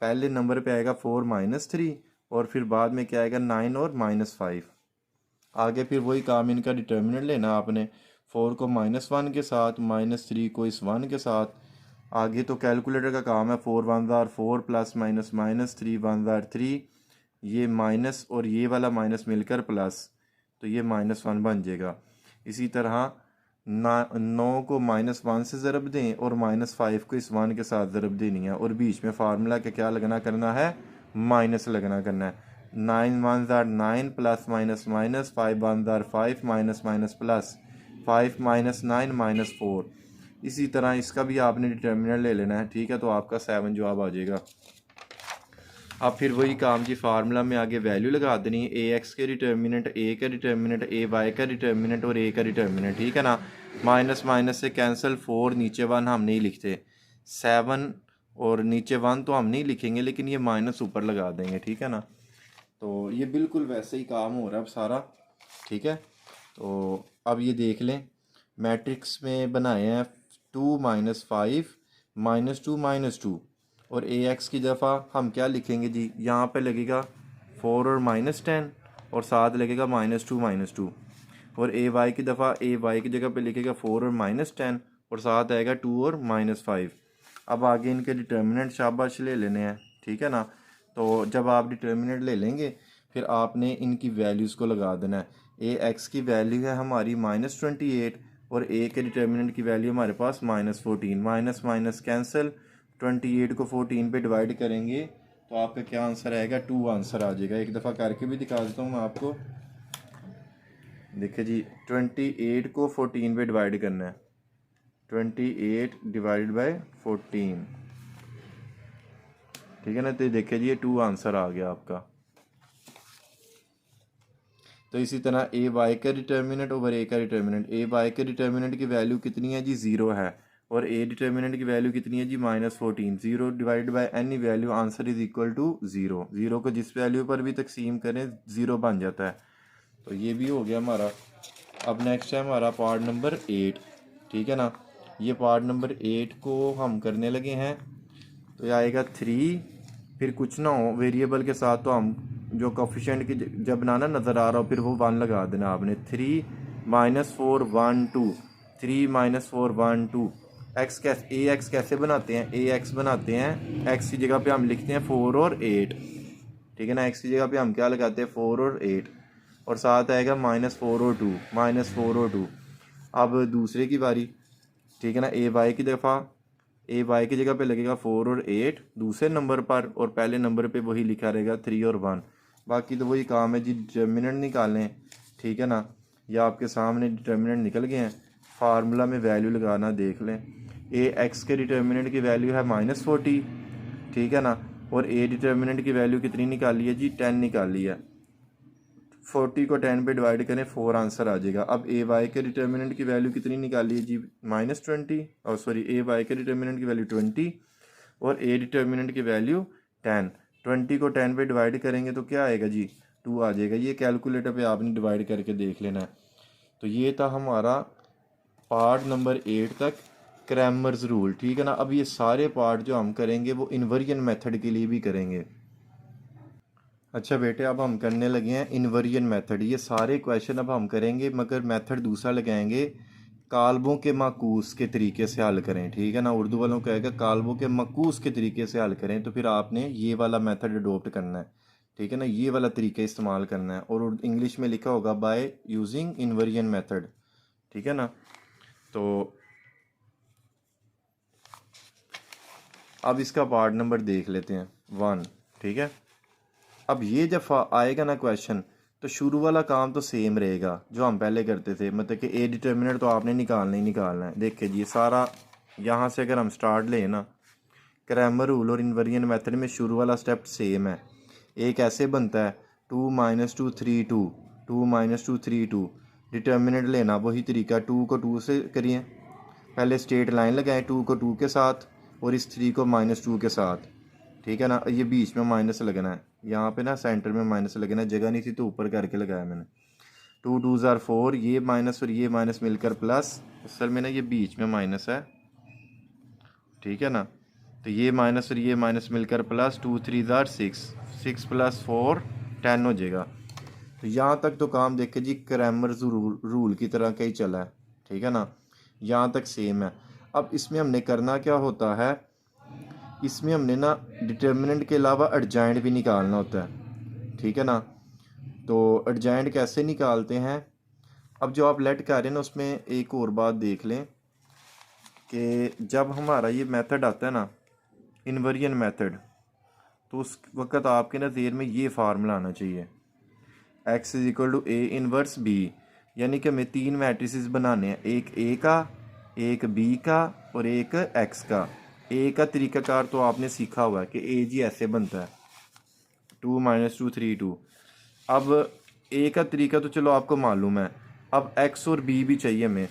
पहले नंबर पे आएगा 4 -3 और फिर बाद में क्या आएगा 9 और -5। आगे फिर वही काम, इनका डिटर्मिनेंट लेना आपने, 4 को -1 के साथ, -3 को इस 1 के साथ। आगे तो कैलकुलेटर का काम है, 4 1 ज़ार 4 प्लस माइनस -3 1 ज़ार 3, ये माइनस और ये वाला माइनस मिलकर प्लस, तो ये -1 बन जाएगा। इसी तरह 9 को -1 से ज़रब दें और -5 को इस 1 के साथ ज़रब देनी है, और बीच में फार्मूला के क्या लगना करना है, माइनस लगना करना है। 9 1 ज़ार 9 प्लस माइनस माइनस, 5 1 ज़ार 5 माइनस माइनस प्लस, 5 -9 -4। इसी तरह इसका भी आपने डिटर्मिनेंट ले लेना है, ठीक है, तो आपका 7 जवाब आ जाएगा। अब फिर वही काम जी, फार्मूला में आगे वैल्यू लगा देनी है, ए एक्स के डिटर्मिनेंट, ए का डिटर्मिनेंट, ए वाई का डिटर्मिनेंट और ए का डिटर्मिनेंट, ठीक है ना। माइनस माइनस से कैंसिल, 4 नीचे 1 हम नहीं लिखते, 7 और नीचे 1 तो हम नहीं लिखेंगे लेकिन ये माइनस ऊपर लगा देंगे, ठीक है ना। तो ये बिल्कुल वैसे ही काम हो रहा है अब सारा, ठीक है। तो अब ये देख लें, मैट्रिक्स में बनाए हैं 2 -5 -2 -2, और ए एक्स की दफ़ा हम क्या लिखेंगे जी, यहाँ पे लगेगा 4 और -10 और साथ लगेगा -2 -2, और ए वाई की दफ़ा ए वाई की जगह पे लिखेगा 4 और -10 और साथ आएगा 2 और -5। अब आगे इनके डिटर्मिनेंट शाबाश ले लेने हैं, ठीक है ना। तो जब आप डिटर्मिनेंट ले लेंगे फिर आपने इनकी वैल्यूज़ को लगा देना है। ए एक्स की वैल्यू है हमारी -28 और ए के डिटर्मिनेंट की वैल्यू हमारे पास -14, माइनस माइनस कैंसिल, 28 को 14 पे डिवाइड करेंगे तो आपका क्या आंसर आएगा, 2 आंसर आ जाएगा। एक दफ़ा करके भी दिखा देता हूँ मैं आपको, देखिए जी 28 को 14 पे डिवाइड करना है, 28 डिवाइड बाय 14, ठीक है ना। तो देखिए जी ये 2 आंसर आ गया आपका। तो इसी तरह ए वाई का डिटर्मिनेंट ओवर ए का डिटर्मिनेंट, ए वाई के डिटर्मिनेंट की वैल्यू कितनी है जी 0 है, और ए डिटर्मिनेंट की वैल्यू कितनी है जी -14, 0 divide by any value, answer is equal to 0। 0 को जिस वैल्यू पर भी तकसीम करें 0 बन जाता है। तो ये भी हो गया हमारा। अब नेक्स्ट है हमारा पार्ट नंबर 8, ठीक है ना। ये पार्ट नंबर 8 को हम करने लगे हैं। तो ये आएगा 3, फिर कुछ ना हो वेरिएबल के साथ, तो हम जो कोफिशिएंट की जब बनाना नज़र आ रहा हो फिर वो 1 लगा देना आपने। 3 -4 1 2, 3 -4 1 2। एक्स कैसे, ए एक्स कैसे बनाते हैं, ए एक्स बनाते हैं, एक्स की जगह पे हम लिखते हैं 4 और 8, ठीक है ना। एक्स की जगह पे हम क्या लगाते हैं 4 और 8, और साथ आएगा -4 और 2, -4 और 2। अब दूसरे की बारी, ठीक है ना। ए वाई की दफ़ा, ए वाई की जगह पे लगेगा 4 और 8 दूसरे नंबर पर, और पहले नंबर पे वही लिखा रहेगा 3 और 1। बाकी तो वही काम है जी, डिटर्मिनेंट निकालें, ठीक है ना। या आपके सामने डिटर्मिनेंट निकल गए हैं, फार्मूला में वैल्यू लगाना देख लें। ए एक्स के डिटर्मिनेंट की वैल्यू है -40, ठीक है ना, और ए डिटर्मिनेंट की वैल्यू कितनी निकाली है जी 10 निकाली है। 40 को 10 पे डिवाइड करें 4 आंसर आ जाएगा। अब ए वाई के डिटर्मिनेंट की वैल्यू कितनी निकाली है जी -20, और सॉरी ए वाई के डिटर्मिनेंट की वैल्यू 20 और ए डिटर्मिनेंट की वैल्यू 10। 20 को 10 पे डिवाइड करेंगे तो क्या आएगा जी 2 आ जाएगा। ये कैलकुलेटर पे आपने डिवाइड करके देख लेना है। तो ये था हमारा पार्ट नंबर 8 तक, क्रैमर्स रूल, ठीक है ना। अब ये सारे पार्ट जो हम करेंगे वो इन्वर्जन मेथड के लिए भी करेंगे। अच्छा बेटे, अब हम करने लगे हैं इन्वर्जन मेथड। ये सारे क्वेश्चन अब हम करेंगे, मगर मेथड दूसरा लगाएंगे, काल्बों के माकूस के तरीके से हल करें, ठीक है ना। उर्दू वालों को कहेगा काल्बों के माकूस के तरीके से हल करें, तो फिर आपने ये वाला मेथड अडोप्ट करना है, ठीक है ना। ये वाला तरीका इस्तेमाल करना है, और इंग्लिश में लिखा होगा बाय यूजिंग इन्वर्जन मेथड, ठीक है ना। तो अब इसका पार्ट नंबर देख लेते हैं 1, ठीक है। अब ये जब आएगा ना क्वेश्चन, तो शुरू वाला काम तो सेम रहेगा जो हम पहले करते थे, मतलब कि ए डिटर्मिनेंट तो आपने निकालना ही निकालना है। देखिए जी सारा यहाँ से अगर हम स्टार्ट लें ना, क्रैमर रूल और इन्वर्जन मेथड में शुरू वाला स्टेप सेम है। ए कैसे बनता है 2 - 2 3 2, 2 - 2 3 2। डिटर्मिनेंट लेना वही तरीका, 2 को 2 से करिए, पहले स्ट्रेट लाइन लगाएं 2 को 2 के साथ, और इस 3 को -2 के साथ, ठीक है ना। ये बीच में माइनस लगना है, यहाँ पे ना सेंटर में माइनस लगना है, जगह नहीं थी तो ऊपर करके लगाया मैंने। 2 2 ज़ार 4, ये माइनस और ये माइनस मिलकर प्लस, असल में ना ये बीच में माइनस है, ठीक है ना। तो ये माइनस और ये माइनस मिलकर प्लस, 2 3 ज़ार 6, 6 + 4 10 हो जाएगा। तो यहाँ तक तो काम देखे जी क्रैमर्स रूल की तरह का ही चला है, ठीक है ना। यहाँ तक सेम है। अब इसमें हमने करना क्या होता है, इसमें हमने ना डिटर्मिनेंट के अलावा एडजॉइंट भी निकालना होता है, ठीक है ना। तो एडजॉइंट कैसे निकालते हैं, अब जो आप लेट कर रहे हैं ना उसमें एक और बात देख लें कि जब हमारा ये मेथड आता है ना इन्वर्जन मेथड, तो उस वक्त आपके ना ज़हन में ये फार्मूला आना चाहिए, x = a इनवर्स b। यानी कि हमें 3 मैट्रिसेस बनाने हैं, एक a का, एक b का और एक x का। a का तरीकाकार तो आपने सीखा हुआ है कि a जी ऐसे बनता है 2 - 2 3 2। अब a का तरीका तो चलो आपको मालूम है, अब x और b भी चाहिए हमें।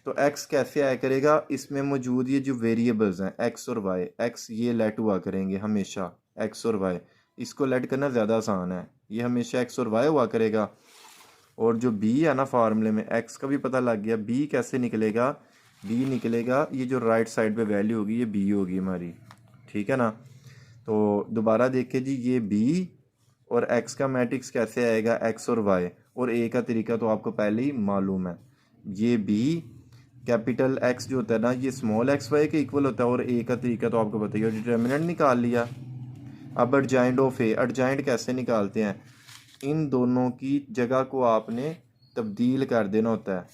तो x कैसे आया करेगा, इसमें मौजूद ये जो वेरिएबल्स हैं x और y, x ये लेट हुआ करेंगे हमेशा, x और y, इसको लेट करना ज़्यादा आसान है, ये हमेशा x और y हुआ करेगा। और जो b है ना फार्मूले में, x का भी पता लग गया, b कैसे निकलेगा, b निकलेगा ये जो राइट साइड पे वैल्यू होगी ये b होगी हमारी, ठीक है ना। तो दोबारा देखिए जी, ये b और x का मैट्रिक्स कैसे आएगा, x और y, और a का तरीका तो आपको पहले ही मालूम है, ये b कैपिटल X जो होता है ना ये स्मॉल XY के इक्वल होता है, और a का तरीका तो आपको पता ही है, डिटर्मिनेंट निकाल लिया। अब एडजॉइंट ऑफ a, एडजॉइंट कैसे निकालते हैं, इन दोनों की जगह को आपने तब्दील कर देना होता है,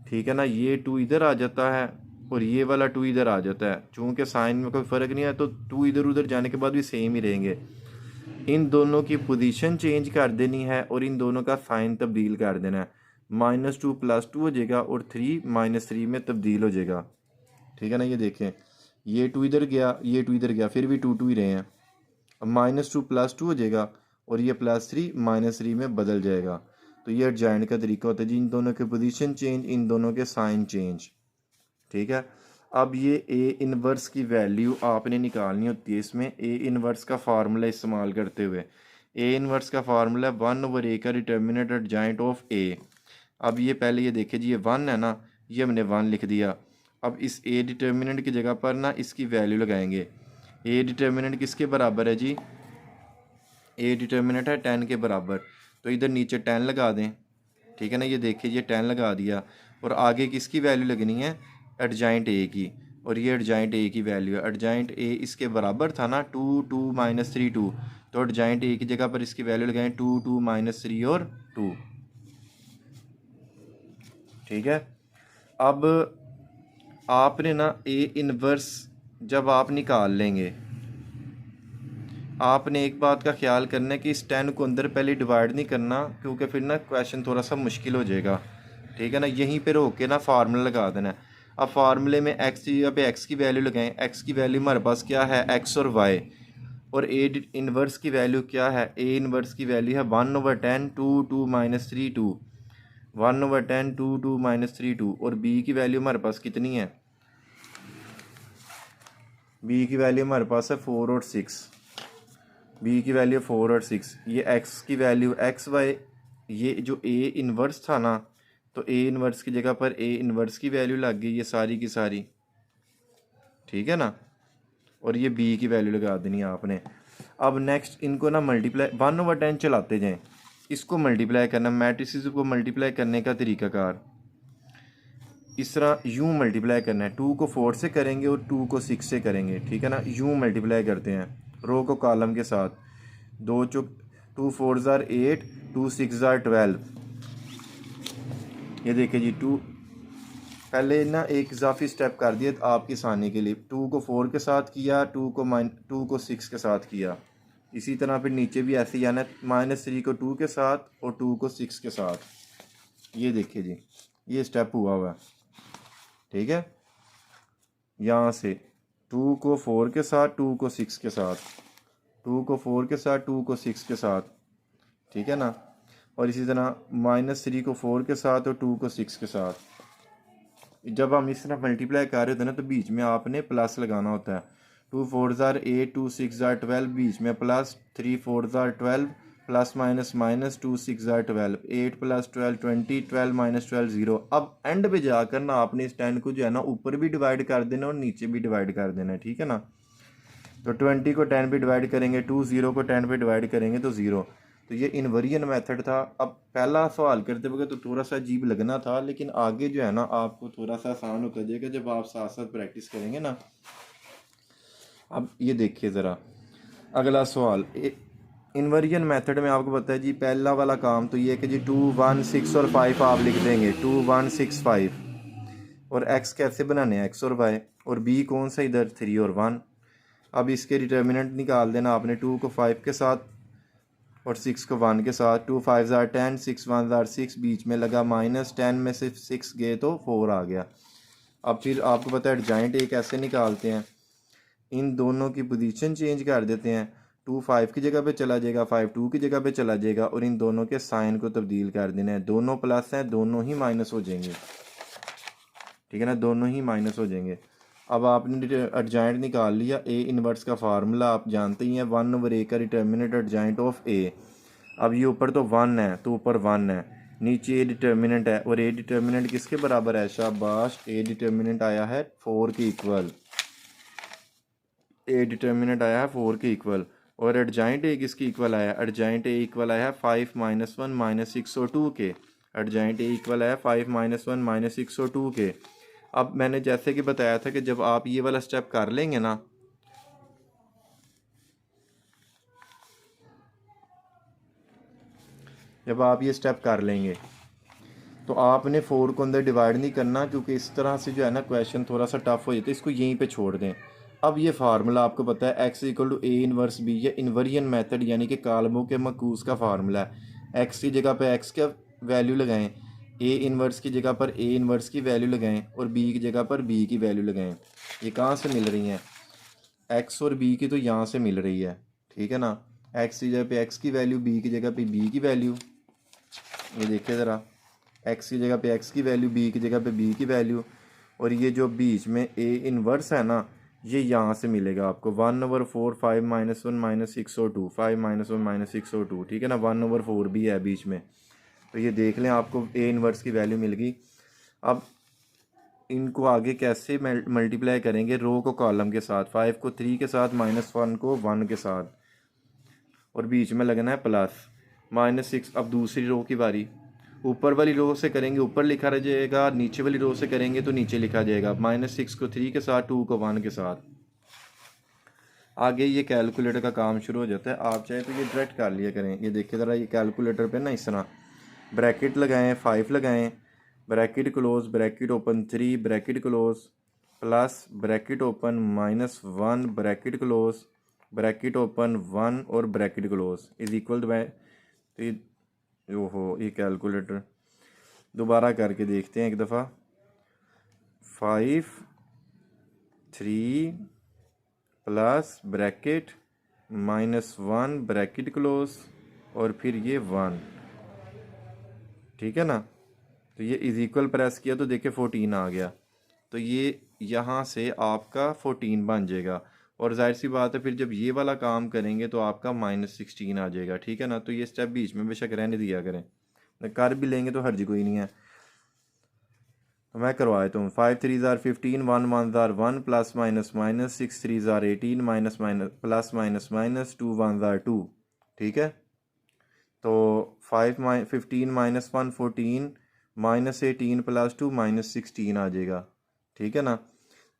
ठीक है ना। ये 2 इधर आ जाता है और ये वाला 2 इधर आ जाता है, चूँकि साइन में कोई फ़र्क नहीं है तो 2 इधर उधर जाने के बाद भी सेम ही रहेंगे। इन दोनों की पोजीशन चेंज कर देनी है और इन दोनों का साइन तब्दील कर देना है। -2 +2 हो जाएगा और 3 -3 में तब्दील हो जाएगा। ठीक है ना, ये देखें ये 2 इधर गया, ये 2 इधर गया, फिर भी 2 2 ही रहे हैं। अब -2 +2 हो जाएगा और ये +3 -3 में बदल जाएगा। तो ये एडजॉइंट का तरीका होता है जी, इन दोनों के पोजीशन चेंज, इन दोनों के साइन चेंज। ठीक है, अब ये ए इनवर्स की वैल्यू आपने निकालनी होती है इसमें ए इनवर्स का फार्मूला इस्तेमाल करते हुए। ए इनवर्स का फार्मूला 1/a का डिटर्मिनेंट एडजॉइंट ऑफ ए। अब ये पहले ये देखिए जी, ये 1 है ना, ये हमने 1 लिख दिया। अब इस ए डिटर्मिनेंट की जगह पर ना इसकी वैल्यू लगाएंगे। ए डिटर्मिनेंट किसके बराबर है जी, ए डिटर्मिनेंट है 10 के बराबर, तो इधर नीचे 10 लगा दें। ठीक है ना, ये देखिए ये 10 लगा दिया और आगे किसकी वैल्यू लगनी है, एडजॉइंट ए की, और ये एडजॉइंट ए की वैल्यू है। एडजॉइंट ए इसके बराबर था ना 2 2 -3 2, तो एडजॉइंट ए की जगह पर इसकी वैल्यू लगाएं 2 2 -3 और 2। ठीक है, अब आपने ना ए इनवर्स जब आप निकाल लेंगे, आपने एक बात का ख्याल करना है कि इस 10 को अंदर पहले डिवाइड नहीं करना, क्योंकि फिर ना क्वेश्चन थोड़ा सा मुश्किल हो जाएगा। ठीक है ना, यहीं पे रोक के ना फार्मूला लगा देना है। अब फार्मूले में एक्स की जगह पे एक्स की वैल्यू लगाएं। एक्स की वैल्यू हमारे पास क्या है, एक्स और वाई, और ए इनवर्स की वैल्यू क्या है, ए इनवर्स की वैल्यू है 1/10 2 2 -3 2, 1/10 2 2 -3 2, और बी की वैल्यू हमारे पास कितनी है, बी की वैल्यू हमारे पास है 4 और 6, बी की वैल्यू 4 और 6। ये एक्स की वैल्यू एक्स वाई, ये जो ए इनवर्स था ना, तो ए इनवर्स की जगह पर ए इनवर्स की वैल्यू लग गई, ये सारी की सारी। ठीक है ना, और ये बी की वैल्यू लगा देनी है आपने। अब नेक्स्ट इनको ना मल्टीप्लाई 1/10 चलाते जाएं, इसको मल्टीप्लाई करना, मैट्रिसेस को मल्टीप्लाई करने का तरीकाकार इस तरह यूँ मल्टीप्लाई करना है। 2 को 4 से करेंगे और 2 को 6 से करेंगे। ठीक है ना, यूँ मल्टीप्लाई करते हैं रो को कॉलम के साथ। 2 चौक 2 4 ज़ार 8, 2 6 ज़ार 12। ये देखिए जी, 2 पहले ना एक इजाफी स्टेप कर दिया आपकी आसानी के लिए। 2 को 4 के साथ किया, 2 को 6 के साथ किया। इसी तरह फिर नीचे भी ऐसे ही आना है, -3 को 2 के साथ और 2 को 6 के साथ। ये देखिए जी, ये स्टेप हुआ हुआ है। ठीक है, यहाँ से 2 को 4 के साथ, 2 को 6 के साथ, 2 को 4 के साथ, 2 को 6 के साथ। ठीक है ना, और इसी तरह -3 को 4 के साथ और 2 को 6 के साथ। जब हम इस तरह मल्टीप्लाई कर रहे होते हैं ना, तो बीच में आपने प्लस लगाना होता है। 2 4 ज़ार 8, 2 6 ज़ार 12, बीच में प्लस, 3 4 ज़ार 12, प्लस माइनस माइनस, 2 6 ज़ार 12, 8 + 12 20, 12 - 12 0। अब एंड पे जाकर ना आपने इस 10 को जो है ना ऊपर भी डिवाइड कर देना और नीचे भी डिवाइड कर देना है। ठीक है ना, तो 20 को 10 पे डिवाइड करेंगे 2, 0 को 10 पे डिवाइड करेंगे तो 0। तो ये इनवेरिएंट मेथड था। अब पहला सवाल करते वक्त तो थोड़ा सा अजीब लगना था, लेकिन आगे जो है ना आपको थोड़ा सा आसान हो जाएगा जब आप साथ साथ प्रैक्टिस करेंगे ना। अब ये देखिए ज़रा अगला सवाल, इनवेरिएंट मेथड में आपको पता है जी, पहला वाला काम तो ये है कि जी 2 1 6 और 5 आप लिख देंगे, 2 1 6 5। और एक्स कैसे बनाने हैं, एक्स और वाई, और बी कौन सा इधर 3 और 1। अब इसके डिटर्मिनेंट निकाल देना आपने, 2 को 5 के साथ और 6 को 1 के साथ। 2 5 ज़ार 10, 6 1 ज़ार 6, बीच में लगा माइनस, 10 में से 6 गए तो 4 आ गया। अब फिर आपको पता है एडजॉइंट ए कैसे निकालते हैं, इन दोनों की पोजीशन चेंज कर देते हैं। 2 5 की जगह पे चला जाएगा, 5 2 की जगह पे चला जाएगा, और इन दोनों के साइन को तब्दील कर देना है। दोनों प्लस हैं, दोनों ही माइनस हो जाएंगे। ठीक है ना, दोनों ही माइनस हो जाएंगे। अब आपने एडजॉइंट निकाल लिया। ए इनवर्स का फार्मूला आप जानते ही हैं, 1/a का डिटर्मिनेंट एडजॉइंट ऑफ ए। अब ये ऊपर तो 1 है, तो ऊपर 1 है, नीचे ए डिटर्मिनेंट है, और ए डिटर्मिनेंट किसके बराबर है, शाबाश, ए डिटर्मिनेंट आया है 4 के इक्वल। ए डिटर्मिनेंट आया है 4 के इक्वल, और एडजॉइंट ए किसके इक्वल आया, एडजॉइंट ए इक्वल आया है 5 - 1 - 6 और 2 के। एडजॉइंट ए इक्वल आया 5 - 1 - 6 और 2 के। अब मैंने जैसे कि बताया था कि जब आप ये वाला स्टेप कर लेंगे ना, जब आप ये स्टेप कर लेंगे तो आपने 4 को अंदर डिवाइड नहीं करना, क्योंकि इस तरह से जो है ना क्वेश्चन थोड़ा सा टफ हो जाता है। इसको यहीं पे छोड़ दें। अब ये फार्मूला आपको पता है, x = a इनवर्स b, ये इनवेरिएंट मेथड यानी कि कालमों के मकूस का फार्मूला है। x की जगह पे x का वैल्यू लगाएं, ए इन्वर्स की जगह पर ए इन्वर्स की वैल्यू लगाएं और बी की जगह पर बी की वैल्यू लगाएं। ये कहाँ से मिल रही हैं? एक्स और बी की तो यहाँ से मिल रही है, ठीक है ना। एक्स की जगह पे एक्स की वैल्यू, बी की जगह पे बी की वैल्यू। ये देखिए ज़रा, एक्स की जगह पे एक्स की वैल्यू, बी की जगह पे बी की वैल्यू। और ये जो बीच में ए इन्वर्स है ना, ये यहाँ से मिलेगा आपको 1/4 5 - 1 - 602 5 - 1 - 602, ठीक है ना। 1/4 भी है बीच में। तो ये देख लें, आपको ए इन्वर्स की वैल्यू मिल गई। अब इनको आगे कैसे मल्टीप्लाई करेंगे? रो को कॉलम के साथ, 5 को 3 के साथ, -1 को 1 के साथ, और बीच में लगना है प्लस -6। अब दूसरी रो की बारी, ऊपर वाली रो से करेंगे ऊपर लिखा रह जाएगा, नीचे वाली रो से करेंगे तो नीचे लिखा जाएगा। -6 को 3 के साथ, 2 को 1 के साथ। आगे ये कैलकुलेटर का काम शुरू हो जाता है। आप चाहे तो ये डायरेक्ट कर लिया करें। ये देखिए ज़रा, ये कैलकुलेटर पे ना इस तरह ब्रैकेट लगाएं, 5 लगाएं, bracket close, bracket open 3, bracket close, plus bracket open -1, bracket close, bracket open 1 और bracket close is equal to. तो ये ओहो, ये कैलकुलेटर दोबारा करके देखते हैं एक दफ़ा। 5 3 प्लस ब्रैकेट -1 ब्रैकेट क्लोज और फिर ये 1, ठीक है ना। तो ये इज इक्वल प्रेस किया तो देखिए 14 आ गया। तो ये यहाँ से आपका 14 बन जाएगा। और जाहिर सी बात है, फिर जब ये वाला काम करेंगे तो आपका -16 आ जाएगा, ठीक है ना। तो ये स्टेप बीच में बेशक रहने दिया करें, कर भी लेंगे तो हर्ज कोई नहीं है। तो मैं करवा देता हूँ। 5 3 ज़ार 15, 1 1 ज़ार 1, प्लस माइनस माइनस, 6 3 ज़ार 18, minus minus plus minus minus, 2 1 ज़ार 2, ठीक है। तो 5 15 -1 14, -18 प्लस 2 -16 आ जाएगा, ठीक है ना।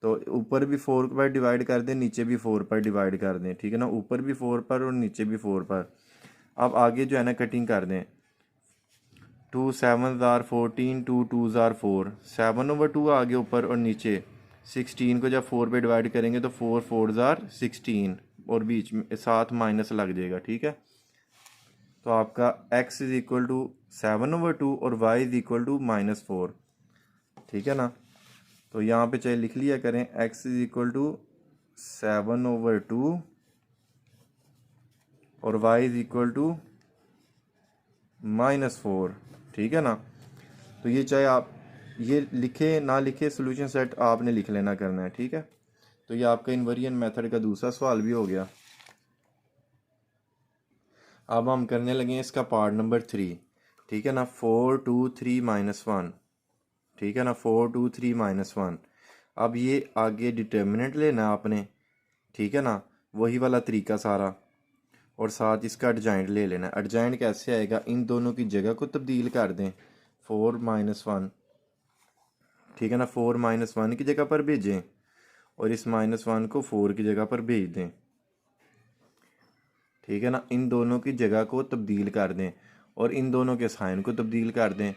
तो ऊपर भी 4 पर डिवाइड कर दें, नीचे भी 4 पर डिवाइड कर दें, ठीक है ना। ऊपर भी 4 पर और नीचे भी 4 पर। अब आगे जो है ना कटिंग कर दें। 2 7 ज़ार 14, 2 2 ज़ार 4, 7/2 आगे ऊपर और नीचे। 16 को जब 4 पे डिवाइड करेंगे तो 4 4 ज़ार 16 और बीच में साथ माइनस लग जाएगा, ठीक है। तो आपका x इज इक्वल टू 7/2 और y इज इक्वल टू -4, ठीक है ना। तो यहाँ पे चाहे लिख लिया करें, x इज इक्वल टू 7/2 और y इज इक्वल टू -4, ठीक है ना। तो ये चाहे आप ये लिखे ना लिखे, सोल्यूशन सेट आपने लिख लेना करना है, ठीक है। तो ये आपका इन्वर्जन मेथड का दूसरा सवाल भी हो गया। अब हम करने लगे हैं इसका पार्ट नंबर 3, ठीक है ना। 4 2 3 -1, ठीक है ना। 4 2 3 -1। अब ये आगे डिटर्मिनेंट लेना है आपने, ठीक है ना, वही वाला तरीका सारा। और साथ इसका एडजॉइंट ले लेना। एडजॉइंट कैसे आएगा? इन दोनों की जगह को तब्दील कर दें, 4 -1, ठीक है ना। 4 -1 की जगह पर भेजें और इस -1 को 4 की जगह पर भेज दें, ठीक है ना। इन दोनों की जगह को तब्दील कर दें और इन दोनों के साइन को तब्दील कर दें।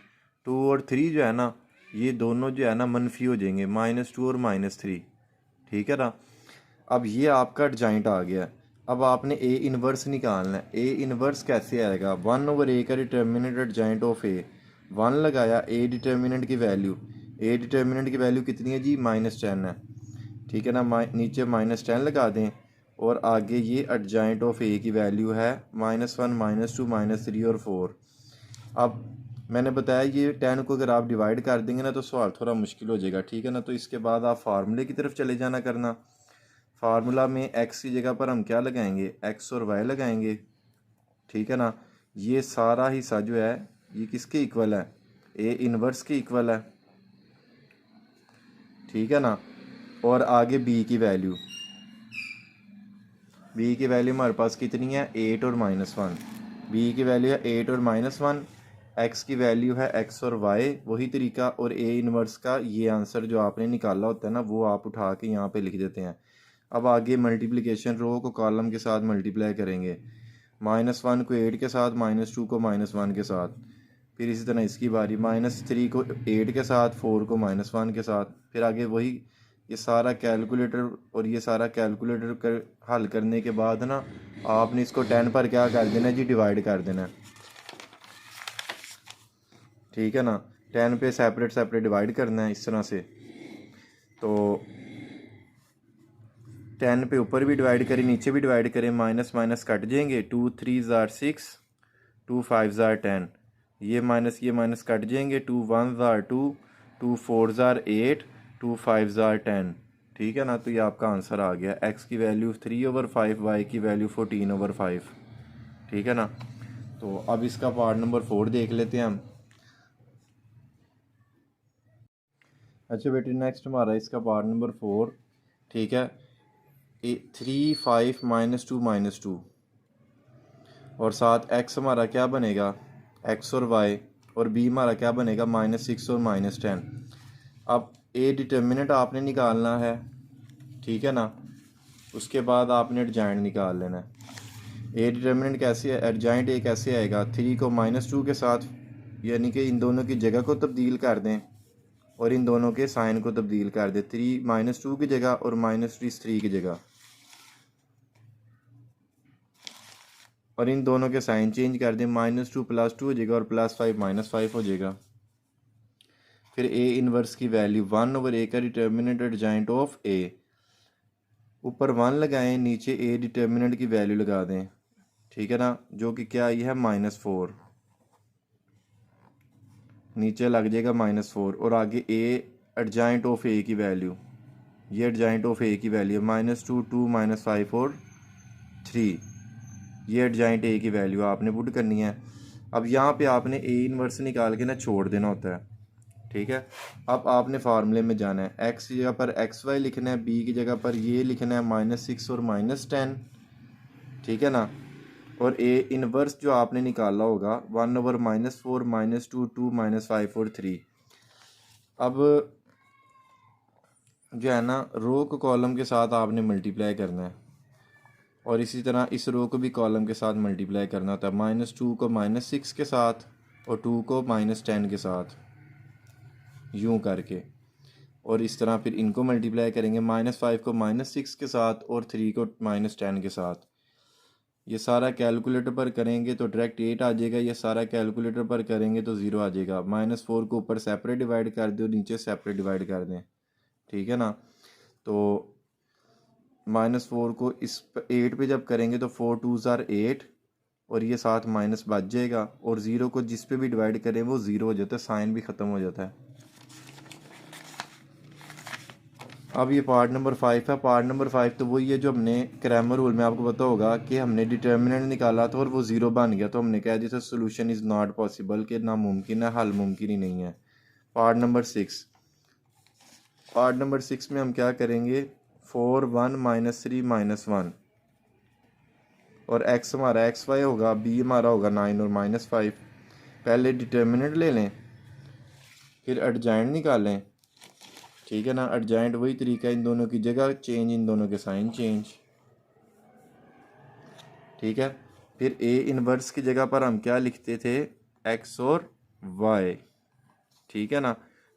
2 और 3 जो है ना, ये दोनों जो है ना मनफी हो जाएंगे, -2 और -3, ठीक है ना। अब ये आपका एडजॉइंट आ गया। अब आपने ए इन्वर्स निकालना है। ए इन्वर्स कैसे आएगा? 1/a का डिटर्मिनेंट एडजॉइंट ऑफ ए, 1 लगाया, ए डिटर्मिनेंट की वैल्यू, ए डिटर्मिनेंट की वैल्यू कितनी है जी? -10 है, ठीक है ना। नीचे -10 लगा दें और आगे ये एडजॉइंट ऑफ ए की वैल्यू है -1 -2 -3 और 4। अब मैंने बताया ये 10 को अगर आप डिवाइड कर देंगे ना तो सवाल थोड़ा मुश्किल हो जाएगा, ठीक है ना। तो इसके बाद आप फार्मूले की तरफ चले जाना करना। फार्मूला में x की जगह पर हम क्या लगाएंगे? x और y लगाएंगे, ठीक है ना। ये सारा हिस्सा जो है ये किसके इक्वल है? ए इन्वर्स के इक्वल है, ठीक है ना। और आगे b की वैल्यू, b की वैल्यू हमारे पास कितनी है? 8 और -1। b की वैल्यू है 8 और -1, x की वैल्यू है x और y, वही तरीका। और a इन्वर्स का ये आंसर जो आपने निकाला होता है ना, वो आप उठा के यहाँ पे लिख देते हैं। अब आगे मल्टीप्लिकेशन, रो को कॉलम के साथ मल्टीप्लाई करेंगे। -1 को 8 के साथ, -2 को -1 के साथ, फिर इसी तरह इसकी बारी, -3 को 8 के साथ, 4 को -1 के साथ। फिर आगे वही ये सारा कैलकुलेटर, और ये सारा कैलकुलेटर कर हल करने के बाद ना आपने इसको 10 पर क्या कर देना जी? डिवाइड कर देना, ठीक है ना। 10 पे सेपरेट सेपरेट डिवाइड करना है इस तरह से। तो 10 पे ऊपर भी डिवाइड करें नीचे भी डिवाइड करें, माइनस माइनस कट जाएंगे, 2 3 ज़ार 6, 2 5 ज़ार 10, ये माइनस कट जाएंगे, 2 1 ज़ार 2, 2 4 ज़ार 8, 2 5 ज़ार 10। ठीक है ना, तो ये आपका आंसर आ गया। x की वैल्यू 3/5, y की वैल्यू 14/5। ठीक है ना। तो अब इसका पार्ट नंबर 4 देख लेते हैं हम। अच्छा बेटे, नेक्स्ट हमारा इसका पार्ट नंबर 4। ठीक है, 3 5 -2 और साथ x हमारा क्या बनेगा, x और y, और b हमारा क्या बनेगा, -6 और -10। अब a डिटर्मिनेंट आपने निकालना है। ठीक है ना, उसके बाद आपने एडजॉइंट निकाल लेना है। a डिटर्मिनेंट कैसे है, एडजॉइंट a कैसे आएगा, 3 को -2 के साथ, यानी कि इन दोनों की जगह को तब्दील कर दें और इन दोनों के साइन को तब्दील कर दें, 3 -2 की जगह और -3 की जगह, और इन दोनों के साइन चेंज कर दें, -2 +2 हो जाएगा और +5 -5 हो जाएगा। फिर a इनवर्स की वैल्यू 1/a का डिटर्मिनेंट एडजॉइंट ऑफ a, ऊपर 1 लगाएं, नीचे a डिटर्मिनेंट की वैल्यू लगा दें। ठीक है ना, जो कि क्या आई है, -4, नीचे लग जाएगा -4, और आगे a एडजॉइंट ऑफ a की वैल्यू, ये एडजॉइंट ऑफ a की वैल्यू -2 2 -5 और 3, ये एडजॉइंट a की वैल्यू आपने पुट करनी है। अब यहाँ पे आपने a इनवर्स निकाल के ना छोड़ देना होता है। ठीक है, अब आपने फार्मूले में जाना है, x की जगह पर XY लिखना है, b की जगह पर ये लिखना है -6 और -10। ठीक है ना, और a इनवर्स जो आपने निकाला होगा 1/-4 -2 2 -5 और 3। अब जो है ना, रो को कॉलम के साथ आपने मल्टीप्लाई करना है, और इसी तरह इस रो को भी कॉलम के साथ मल्टीप्लाई करना होता है, -2 को -6 के साथ और 2 को -10 के साथ, यूं करके। और इस तरह फिर इनको मल्टीप्लाई करेंगे, -5 को -6 के साथ और 3 को -10 के साथ। ये सारा कैलकुलेटर पर करेंगे तो डायरेक्ट 8 आ जाएगा, ये सारा कैलकुलेटर पर करेंगे तो 0 आ जाएगा। -4 को ऊपर सेपरेट डिवाइड कर दो, नीचे सेपरेट डिवाइड कर दें। ठीक है ना, तो -4 को इस 8 पे जब करेंगे तो 4 2 ज़ार 8, और ये साथ माइनस बच जाएगा, और 0 को जिस पे भी डिवाइड करें वो 0 हो जाता है, साइन भी ख़त्म हो जाता है। अब ये पार्ट नंबर 5 है। पार्ट नंबर 5 तो वही है जो हमने क्रैमर रूल में, आपको पता होगा कि हमने डिटर्मिनेंट निकाला था और वो 0 बन गया, तो हमने कह दिया था सोल्यूशन इज़ नॉट पॉसिबल, कि नामुमकिन है, हल मुमकिन ही नहीं है। पार्ट नंबर 6, पार्ट नंबर 6 में हम क्या करेंगे, 4 1 -3 -1, और x हमारा XY होगा, b हमारा होगा 9 और -5। पहले डिटर्मिनेंट ले लें, फिर एडजॉइंट निकालें। ठीक है ना, एडजॉइंट वही तरीका है, इन दोनों की जगह चेंज, इन दोनों के साइन चेंज। ठीक है, फिर a इनवर्स की जगह पर हम क्या लिखते थे, x और y। ठीक है ना,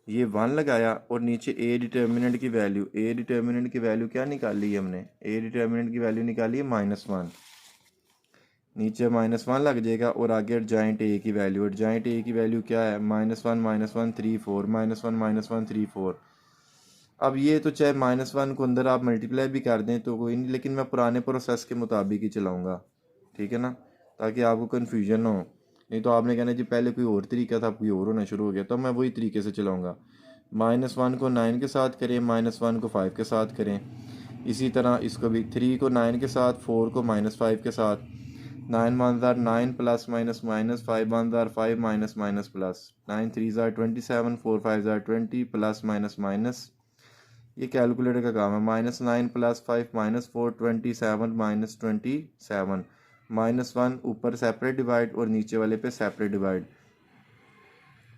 ये 1 लगाया और नीचे a डिटर्मिनेंट की वैल्यू, a डिटर्मिनेंट की वैल्यू क्या निकाली है हमने, a डिटर्मिनेंट की वैल्यू निकाली है -1, नीचे -1 लग जाएगा, और आगे एडजॉइंट a की वैल्यू, एडजॉइंट a की वैल्यू क्या है, -1 -1 3 4, -1 -1 3 4। अब ये तो चाहे -1 को अंदर आप मल्टीप्लाई भी कर दें तो कोई नहीं, लेकिन मैं पुराने प्रोसेस के मुताबिक ही चलाऊँगा। ठीक है ना, ताकि आपको कन्फ्यूजन ना हो, नहीं तो आपने कहना जी पहले कोई और तरीका था, कोई और होना शुरू हो गया, तो मैं वही तरीके से चलाऊँगा। -1 को 9 के साथ करें, -1 को 5 के साथ करें, इसी तरह इसको भी 3 को 9 के साथ, 4 को -5 के साथ, 9 1 ज़ार 9 प्लस माइनस माइनस, 5 1 ज़ार 5 माइनस माइनस प्लस, 9 3 ज़ार 27, 4 5 ज़ार 20 प्लस माइनस माइनस, ये कैलकुलेटर का काम है। -9 + 5 -4 27 -27, -1 ऊपर सेपरेट डिवाइड और नीचे वाले पे separate divide,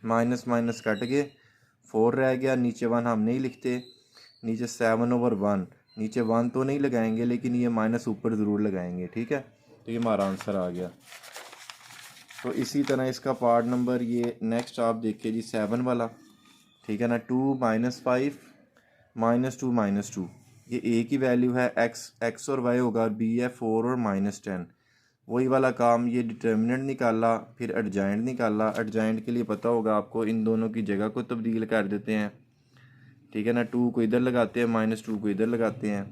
minus minus cut गए, 4 रह गया, नीचे 1 हम नहीं लिखते, नीचे 7/1, नीचे 1 तो नहीं लगाएंगे लेकिन ये माइनस ऊपर ज़रूर लगाएंगे। ठीक है, तो ये हमारा आंसर आ गया। तो इसी तरह इसका पार्ट नंबर ये नेक्स्ट आप देखिए जी 7 वाला। ठीक है ना, 2 -5 -2 -2, ये a की वैल्यू है, x और y होगा, b है 4 और -10। वही वाला काम, ये डिटर्मिनेंट निकाला, फिर एडजॉइंट निकाला। एडजॉइंट के लिए पता होगा आपको, इन दोनों की जगह को तब्दील कर देते हैं, ठीक है ना। 2 को इधर लगाते हैं, -2 को इधर लगाते हैं,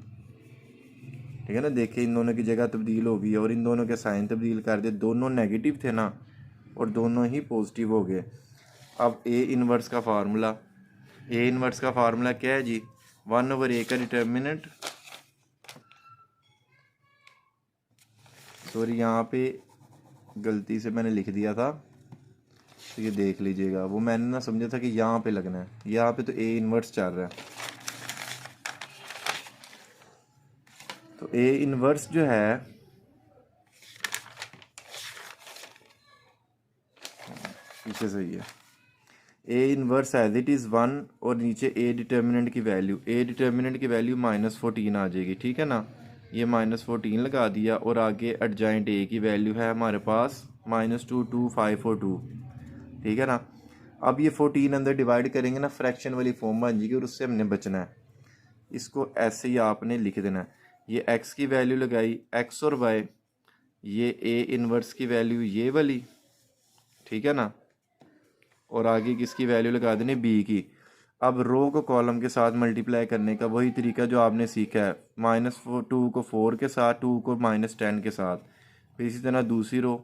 ठीक है ना। देखिए इन दोनों की जगह तब्दील हो गई और इन दोनों के साइन तब्दील कर दिए। दोनों नेगेटिव थे ना और दोनों ही पॉजिटिव हो गए। अब ए इनवर्स का फार्मूला, ए इनवर्स का फार्मूला क्या है जी? 1/a का डिटर्मिनेंट, सॉरी यहाँ पे गलती से मैंने लिख दिया था, तो ये देख लीजिएगा। वो मैंने ना समझा था कि यहाँ पे लगना है, यहाँ पे तो ए इनवर्स चल रहा है। तो ए इनवर्स जो है, पीछे सही है, A inverse as it is 1 और नीचे ए डिटर्मिनेंट की वैल्यू, ए डिटर्मिनेंट की वैल्यू -14 आ जाएगी, ठीक है ना। ये -14 लगा दिया और आगे एडजॉइंट ए की वैल्यू है हमारे पास -22542, ठीक है ना। अब ये 14 अंदर डिवाइड करेंगे ना, फ्रैक्शन वाली फॉर्म बन जाएगी और उससे हमने बचना है। इसको ऐसे ही आपने लिख देना है। ये x की वैल्यू लगाई, x और y, ये ए इनवर्स की वैल्यू ये वाली, ठीक है ना, और आगे किसकी वैल्यू लगा देनी, b की। अब रो को कॉलम के साथ मल्टीप्लाई करने का वही तरीका जो आपने सीखा है, -2 को 4 के साथ, 2 को -10 के साथ। फिर इसी तरह दूसरी रो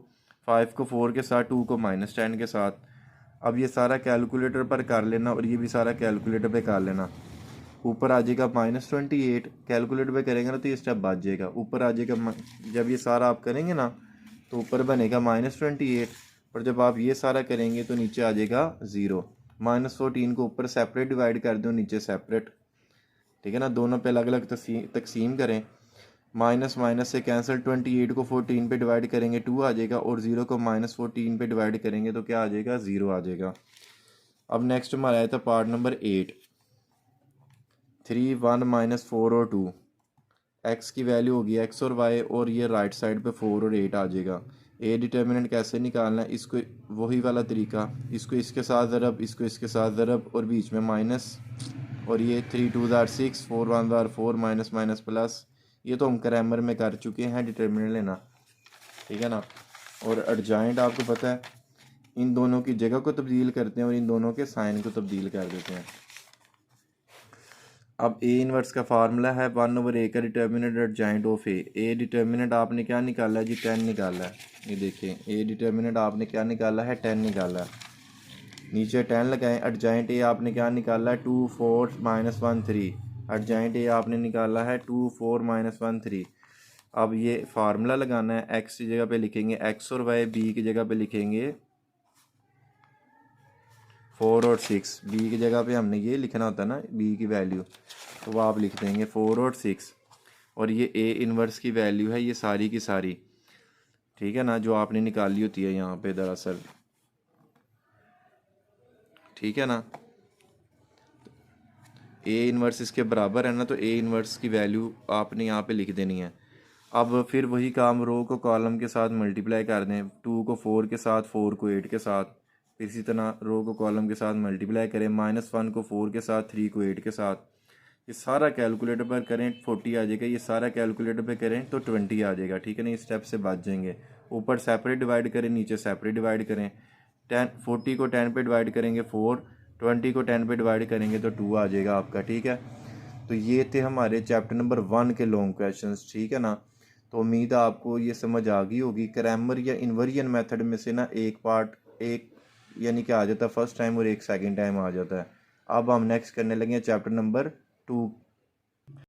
5 को 4 के साथ, 2 को -10 के साथ। अब ये सारा कैलकुलेटर पर कर लेना और ये भी सारा कैलकुलेटर पे कर लेना। ऊपर आ जाएगा -28, कैलकुलेटर पे करेंगे ना तो ये स्टेप बच जाएगा। ऊपर आ जाएगा, जब ये सारा आप करेंगे ना तो ऊपर बनेगा -28, और जब आप ये सारा करेंगे तो नीचे आ जाएगा 0। -14 को ऊपर सेपरेट डिवाइड कर दो, नीचे सेपरेट, ठीक है ना। दोनों पे अलग अलग तकसीम करें। माइनस माइनस से कैंसिल, 28 को 14 पे डिवाइड करेंगे 2 आ जाएगा, और 0 को -14 पे डिवाइड करेंगे तो क्या आ जाएगा, 0 आ जाएगा। अब नेक्स्ट हमारा आया था पार्ट नंबर 8, 3, 1, -4 और 2। एक्स की वैल्यू होगी x और y, और ये राइट साइड पे 4 और 8 आ जाएगा। ए डिटर्मिनेंट कैसे निकालना है, इसको वही वाला तरीका, इसको इसके साथ ज़रब, इसको इसके साथ ज़रब और बीच में माइनस, और ये 3 2 6, 4 1 4, माइनस माइनस प्लस। ये तो हम ग्रामर में कर चुके हैं, डिटर्मिनेंट लेना, ठीक है ना। और एडजॉइंट आपको पता है, इन दोनों की जगह को तब्दील करते हैं और इन दोनों के साइन को तब्दील कर देते हैं। अब ए इनवर्स का फार्मूला है 1/a का determinant adjoint of A determinant आपने क्या निकाला है जी, 10 निकाला है। ये देखिए ए डिटर्मिनेंट आपने क्या निकाला है, 10 निकाला है। नीचे 10 लगाएं। एडजॉइंट ए आपने क्या निकाला है, 2 4 -1 3। एडजॉइंट ए आपने निकाला है 2 4 -1 3। अब ये फार्मूला लगाना है, एक्स की जगह पे लिखेंगे x और y, बी की जगह पे लिखेंगे 4 और 6। बी की जगह पे हमने ये लिखना होता है ना, बी की वैल्यू, तो वो आप लिख देंगे 4 और 6। और ये ए इनवर्स की वैल्यू है, ये सारी की सारी, ठीक है ना, जो आपने निकाली होती है यहाँ पे दरअसल, ठीक है ना। ए इनवर्स इसके बराबर है ना, तो ए इनवर्स की वैल्यू आपने यहाँ पे लिख देनी है। अब फिर वही काम, रो को कॉलम के साथ मल्टीप्लाई कर दें, 2 को 4 के साथ, 4 को 8 के साथ। फिर इसी तरह रो को कॉलम के साथ मल्टीप्लाई करें, -1 को 4 के साथ, 3 को 8 के साथ। ये सारा कैलकुलेटर पर करें 40 आ जाएगा, ये सारा कैलकुलेटर पे करें तो 20 आ जाएगा, ठीक है ना। इस स्टेप से बच जाएंगे। ऊपर सेपरेट डिवाइड करें, नीचे सेपरेट डिवाइड करें। 40 को 10 पे डिवाइड करेंगे 4, 20 को 10 पे डिवाइड करेंगे तो 2 आ जाएगा आपका, ठीक है। तो ये थे हमारे चैप्टर नंबर 1 के लॉन्ग क्वेश्चंस, ठीक है ना। तो उम्मीद है आपको ये समझ आ गई होगी। ग्रामर या इन्वर्जन मेथड में से ना एक पार्ट, एक यानी कि आ जाता है फर्स्ट टाइम और एक सेकंड टाइम आ जाता है। अब हम नेक्स्ट करने लगे चैप्टर नंबर 2